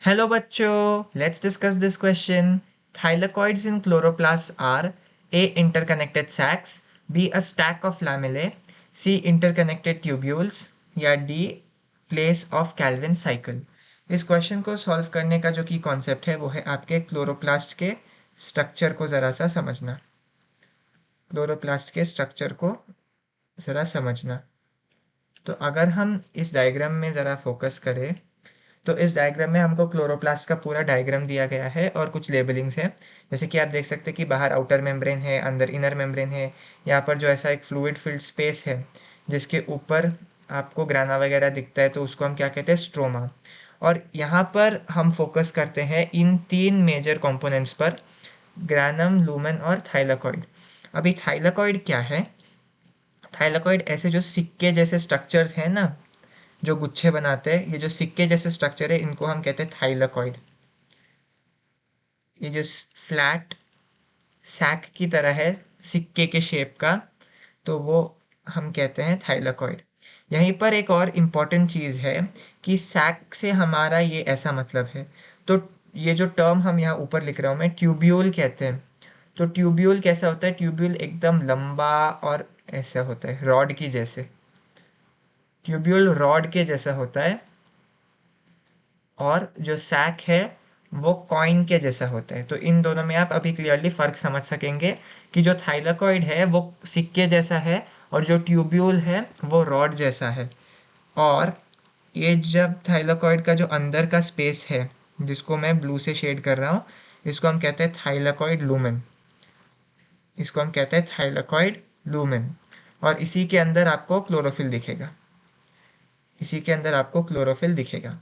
Hello bachcho, let's discuss this question. Thylakoids in chloroplasts are A. Interconnected sacs, B. A stack of lamellae, C. Interconnected tubules या D. Place of Calvin cycle. इस question को solve करने का जो की concept है वो है आपके क्लोरोप्लास्ट के स्ट्रक्चर को ज़रा सा समझना। क्लोरोप्लास्ट के स्ट्रक्चर को ज़रा समझना। तो अगर हम इस डायग्राम में ज़रा फोकस करें तो इस डायग्राम में हमको क्लोरोप्लास्ट का पूरा डायग्राम दिया गया है और कुछ लेबलिंग्स हैं। जैसे कि आप देख सकते हैं कि बाहर आउटर मेम्ब्रेन है, अंदर इनर मेम्ब्रेन है। यहाँ पर जो ऐसा एक फ्लूइड फिल्ड स्पेस है जिसके ऊपर आपको ग्राना वगैरह दिखता है, तो उसको हम क्या कहते हैं, स्ट्रोमा। और यहाँ पर हम फोकस करते हैं इन तीन मेजर कंपोनेंट्स पर, ग्रानम, लूमेन और थाइलाकॉइड। अभी थाइलाकॉइड क्या है? थाइलाकॉइड ऐसे जो सिक्के जैसे स्ट्रक्चर्स हैं ना, जो गुच्छे बनाते हैं, ये जो सिक्के जैसे स्ट्रक्चर है इनको हम कहते हैं थाइलाकॉइड। ये जो फ्लैट सैक की तरह है, सिक्के के शेप का, तो वो हम कहते हैं थाइलाकॉइड। यहीं पर एक और इम्पॉर्टेंट चीज़ है कि सैक से हमारा ये ऐसा मतलब है। तो ये जो टर्म हम यहाँ ऊपर लिख रहा हूँ मैं, ट्यूब्यूल कहते हैं। तो ट्यूब्यूल कैसा होता है? ट्यूब्यूल एकदम लंबा और ऐसा होता है, रॉड की जैसे। ट्यूब्यूल रॉड के जैसा होता है और जो सैक है वो कॉइन के जैसा होता है। तो इन दोनों में आप अभी क्लियरली फ़र्क समझ सकेंगे कि जो थाइलाकॉइड है वो सिक्के जैसा है और जो ट्यूब्यूल है वो रॉड जैसा है। और ये जब थाइलाकॉइड का जो अंदर का स्पेस है, जिसको मैं ब्लू से शेड कर रहा हूँ, इसको हम कहते हैं थाइलाकॉइड लूमेन। इसको हम कहते हैं थाइलाकॉइड लूमेन। और इसी के अंदर आपको क्लोरोफिल दिखेगा। इसी के अंदर आपको क्लोरोफिल दिखेगा।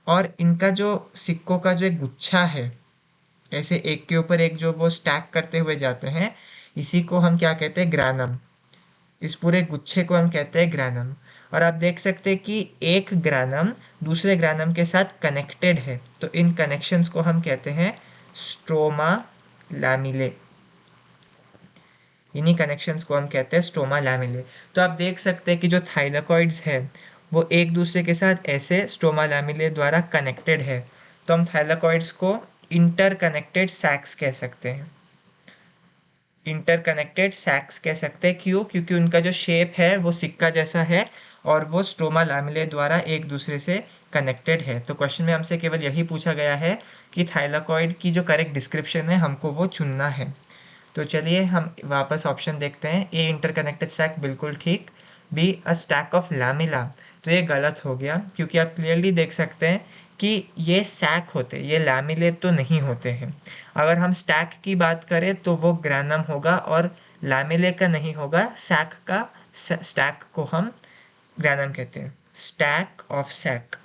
और इनका जो सिक्कों का जो एक गुच्छा है, ऐसे एक के ऊपर एक जो वो स्टैक करते हुए जाते हैं, इसी को हम क्या कहते हैं? ग्रानम। इस पूरे गुच्छे को हम कहते हैं ग्रानम। और आप देख सकते हैं कि एक ग्रानम दूसरे ग्रानम के साथ कनेक्टेड है, तो इन कनेक्शंस को हम कहते हैं स्ट्रोमा लैमिले। इन्हीं कनेक्शंस को हम कहते हैं स्ट्रोमा लैमिले। तो आप देख सकते हैं कि जो थाइलाकॉइड्स है वो एक दूसरे के साथ ऐसे स्ट्रोमा लैमिले द्वारा कनेक्टेड है। तो हम थाइलाकॉइड्स को इंटरकनेक्टेड सैक्स कह सकते हैं। इंटरकनेक्टेड सैक्स कह सकते हैं। क्यों? क्योंकि उनका जो शेप है वो सिक्का जैसा है और वो स्ट्रोमा लैमिले द्वारा एक दूसरे से कनेक्टेड है। तो क्वेश्चन में हमसे केवल यही पूछा गया है कि थाइलाकॉइड की जो करेक्ट डिस्क्रिप्शन है हमको वो चुनना है। तो चलिए हम वापस ऑप्शन देखते हैं। ए इंटरकनेक्टेड सैक बिल्कुल ठीक, be a stack of lamella तो ये गलत हो गया, क्योंकि आप क्लियरली देख सकते हैं कि ये सैक होते हैं, ये लैमिले तो नहीं होते हैं। अगर हम स्टैक की बात करें तो वो ग्रैनम होगा और लैमिले का नहीं होगा। सैक का, स्टैक को हम ग्रैनम कहते हैं। स्टैक ऑफ सैक,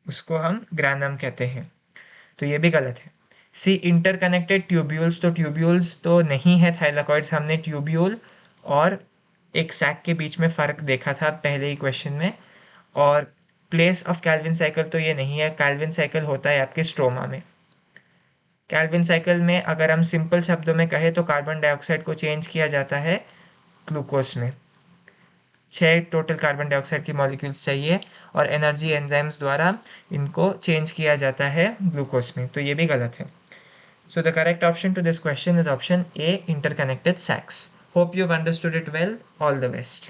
उसको हम ग्रैनम कहते हैं। तो ये भी गलत है। सी इंटरकनेक्टेड ट्यूब्यूल्स, तो ट्यूब्यूल्स तो नहीं है थाइलाकॉइड्स। हमने ट्यूब्यूल और एक सैक के बीच में फ़र्क देखा था पहले ही क्वेश्चन में। और प्लेस ऑफ कैल्विन साइकिल तो ये नहीं है। कैल्विन साइकिल होता है आपके स्ट्रोमा में। कैल्विन साइकिल में अगर हम सिंपल शब्दों में कहें तो कार्बन डाइऑक्साइड को चेंज किया जाता है ग्लूकोज में। 6 टोटल कार्बन डाइऑक्साइड की मॉलिक्यूल्स चाहिए और एनर्जी एंजाइम्स द्वारा इनको चेंज किया जाता है ग्लूकोज में। तो ये भी गलत है। So the correct option to this question is option A, interconnected sacs. Hope you've understood it well. All the best.